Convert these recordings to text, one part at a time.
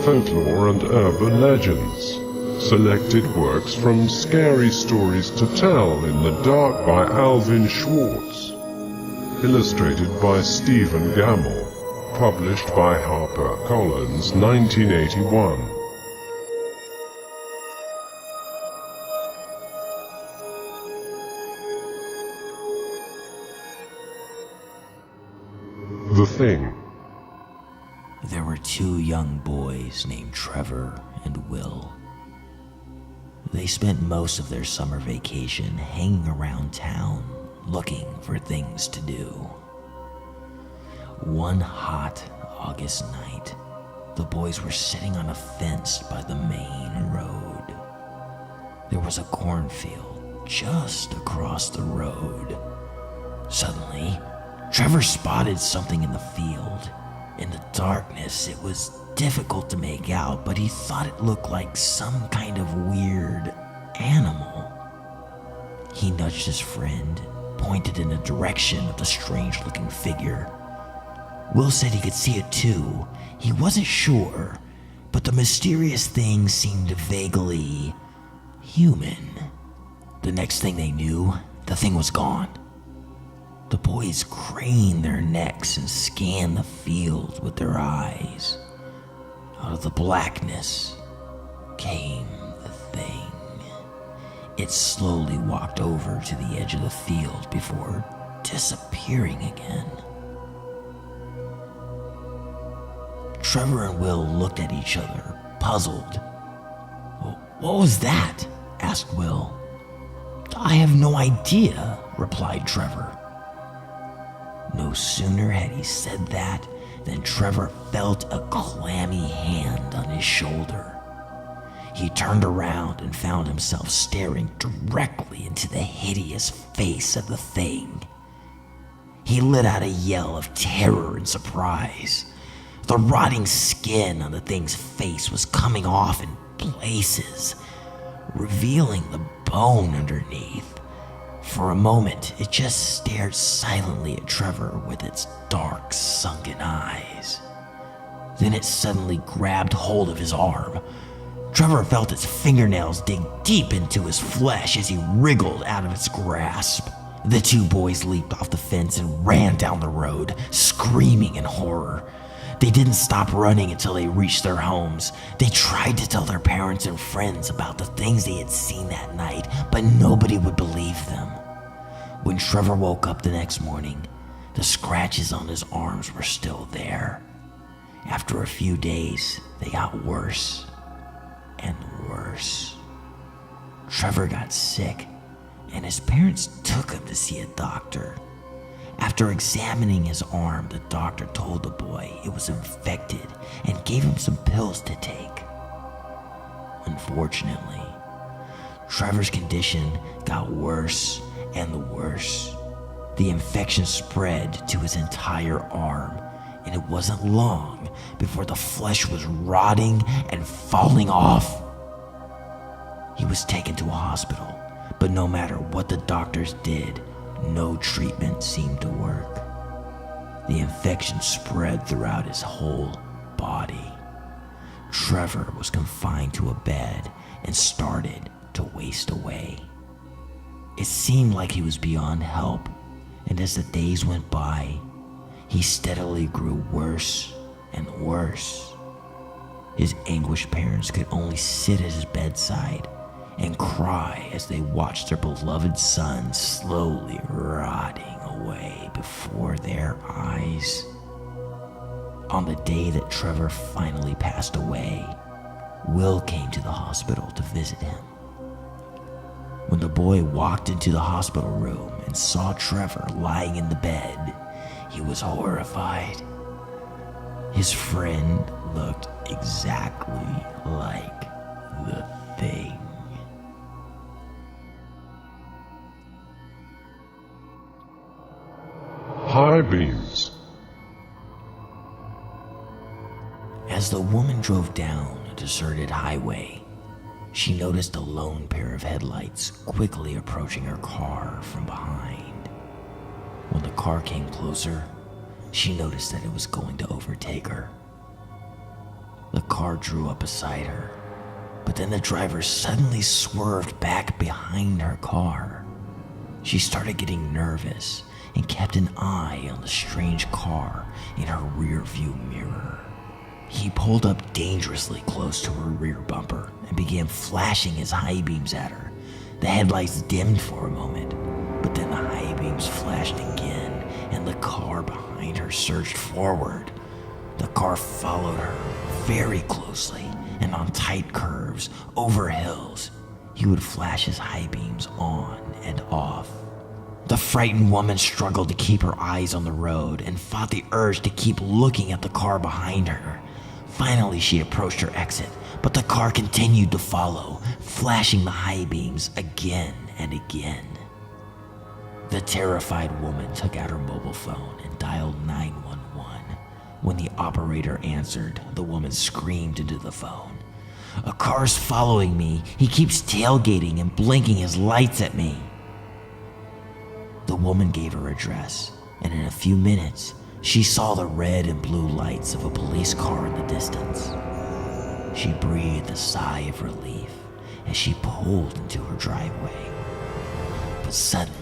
Folklore and Urban Legends. Selected works from Scary Stories to Tell in the Dark by Alvin Schwartz. Illustrated by Stephen Gammell. Published by Harper, 1981. The Thing. There were two young boys named Trevor and Will. They spent most of their summer vacation hanging around town, looking for things to do. One hot August night, the boys were sitting on a fence by the main road. There was a cornfield just across the road. Suddenly, Trevor spotted something in the field. In the darkness, it was difficult to make out, but he thought it looked like some kind of weird animal. He nudged his friend, pointed in the direction of the strange-looking figure. Will said he could see it too. He wasn't sure, but the mysterious thing seemed vaguely human. The next thing they knew, the thing was gone. The boys craned their necks and scanned the field with their eyes. Out of the blackness came the thing. It slowly walked over to the edge of the field before disappearing again. Trevor and Will looked at each other, puzzled. "What was that?" asked Will. "I have no idea," replied Trevor. No sooner had he said that than Trevor felt a clammy hand on his shoulder. He turned around and found himself staring directly into the hideous face of the thing. He let out a yell of terror and surprise. The rotting skin on the thing's face was coming off in places, revealing the bone underneath. For a moment, it just stared silently at Trevor with its dark, sunken eyes. Then it suddenly grabbed hold of his arm. Trevor felt its fingernails dig deep into his flesh as he wriggled out of its grasp. The two boys leaped off the fence and ran down the road, screaming in horror. They didn't stop running until they reached their homes. They tried to tell their parents and friends about the things they had seen that night, but nobody would believe them. When Trevor woke up the next morning, the scratches on his arms were still there. After a few days, they got worse and worse. Trevor got sick, and his parents took him to see a doctor. After examining his arm, the doctor told the boy it was infected and gave him some pills to take. Unfortunately, Trevor's condition got worse and worse. The infection spread to his entire arm, and it wasn't long before the flesh was rotting and falling off. He was taken to a hospital, but no matter what the doctors did, no treatment seemed to work. The infection spread throughout his whole body. Trevor was confined to a bed and started to waste away. It seemed like he was beyond help, and as the days went by, he steadily grew worse and worse. His anguished parents could only sit at his bedside and cry as they watched their beloved son slowly rotting away before their eyes. On the day that Trevor finally passed away, Will came to the hospital to visit him. When the boy walked into the hospital room and saw Trevor lying in the bed, he was horrified. His friend looked exactly like the thing. High beams. As the woman drove down a deserted highway, she noticed a lone pair of headlights quickly approaching her car from behind. When the car came closer, she noticed that it was going to overtake her. The car car drew up beside her. But then the driver suddenly swerved back behind her car. She started getting nervous and kept an eye on the strange car in her rear view mirror. He pulled up dangerously close to her rear bumper and began flashing his high beams at her. The headlights dimmed for a moment, but then the high beams flashed again and the car behind her surged forward. The car followed her very closely, and on tight curves, over hills, he would flash his high beams on and off. The frightened woman struggled to keep her eyes on the road and fought the urge to keep looking at the car behind her. Finally, she approached her exit, but the car continued to follow, flashing the high beams again and again. The terrified woman took out her mobile phone and dialed 911. When the operator answered, the woman screamed into the phone, "A car's following me. He keeps tailgating and blinking his lights at me." The woman gave her address, and in a few minutes, she saw the red and blue lights of a police car in the distance. She breathed a sigh of relief as she pulled into her driveway. But suddenly,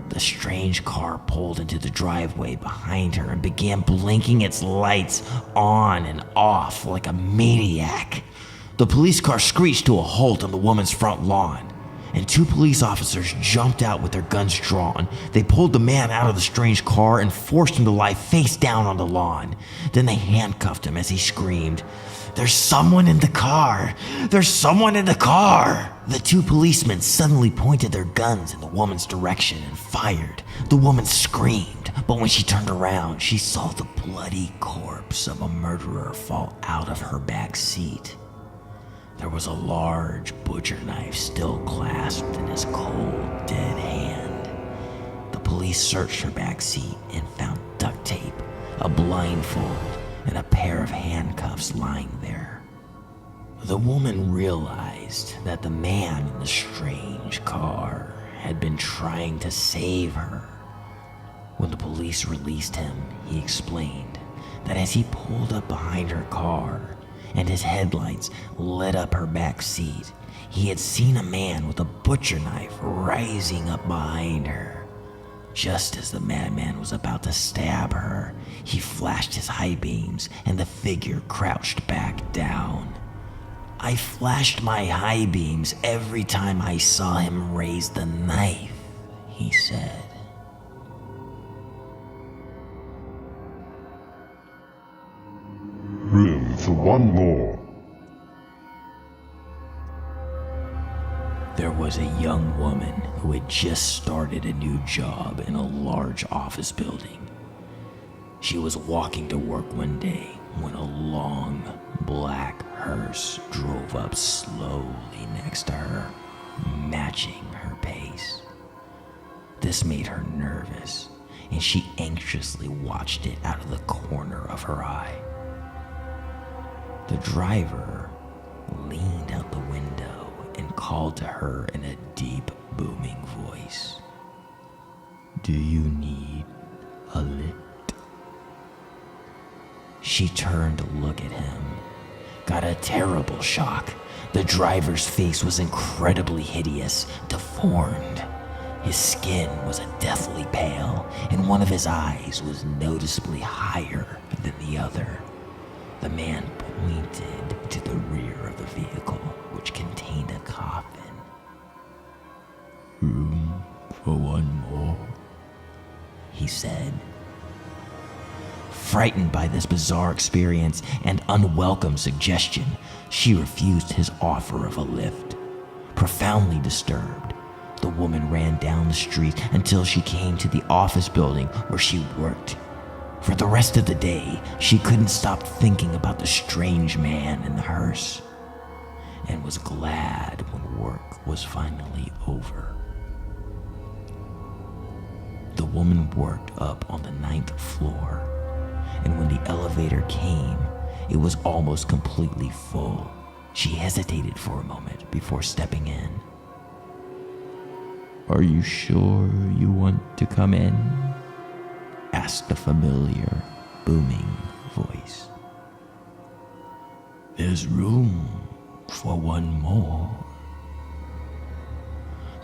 the strange car pulled into the driveway behind her and began blinking its lights on and off like a maniac. The police car screeched to a halt on the woman's front lawn, and two police officers jumped out with their guns drawn. They pulled the man out of the strange car and forced him to lie face down on the lawn. Then they handcuffed him as he screamed, "There's someone in the car! There's someone in the car!" The two policemen suddenly pointed their guns in the woman's direction and fired. The woman screamed, but when she turned around, she saw the bloody corpse of a murderer fall out of her back seat. There was a large butcher knife still clasped in his cold, dead hand. The police searched her back seat and found duct tape, a blindfold, and a pair of handcuffs lying there. The woman realized that the man in the strange car had been trying to save her. When the police released him, he explained that as he pulled up behind her car and his headlights lit up her back seat, he had seen a man with a butcher knife rising up behind her. Just as the madman was about to stab her, he flashed his high beams and the figure crouched back down. "I flashed my high beams every time I saw him raise the knife," he said. Room for one more. There was a young woman who had just started a new job in a large office building. She was walking to work one day when a long, black hearse drove up slowly next to her, matching her pace. This made her nervous, and she anxiously watched it out of the corner of her eye. The driver leaned out the window and called to her in a deep, booming voice, "Do you need a lift?" She turned to look at him, got a terrible shock. The driver's face was incredibly hideous, deformed. His skin was a deathly pale, and one of his eyes was noticeably higher than the other. The man pointed to the rear of the vehicle, which contained a coffin. "Room for one more," he said. Frightened by this bizarre experience and unwelcome suggestion, she refused his offer of a lift. Profoundly disturbed, the woman ran down the street until she came to the office building where she worked. For the rest of the day, she couldn't stop thinking about the strange man in the hearse, and was glad when work was finally over. The woman worked up on the 9th floor, and when the elevator came, it was almost completely full. She hesitated for a moment before stepping in. "Are you sure you want to come in?" asked a familiar, booming voice. There's room for one more.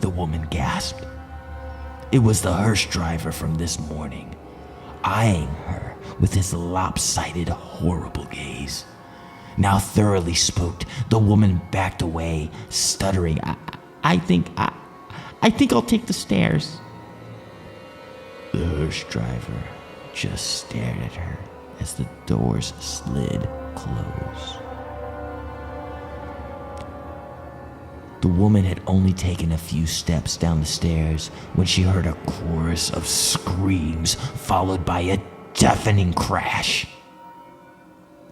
The woman gasped. It was the hearse driver from this morning, eyeing her with his lopsided, horrible gaze. Now thoroughly spooked, the woman backed away, stuttering, I think I'll take the stairs. The hearse driver just stared at her as the doors slid close. The woman had only taken a few steps down the stairs when she heard a chorus of screams followed by a deafening crash.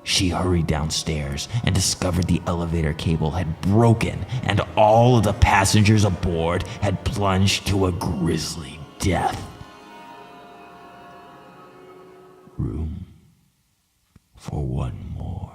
She hurried downstairs and discovered the elevator cable had broken and all of the passengers aboard had plunged to a grisly death. Room for one more.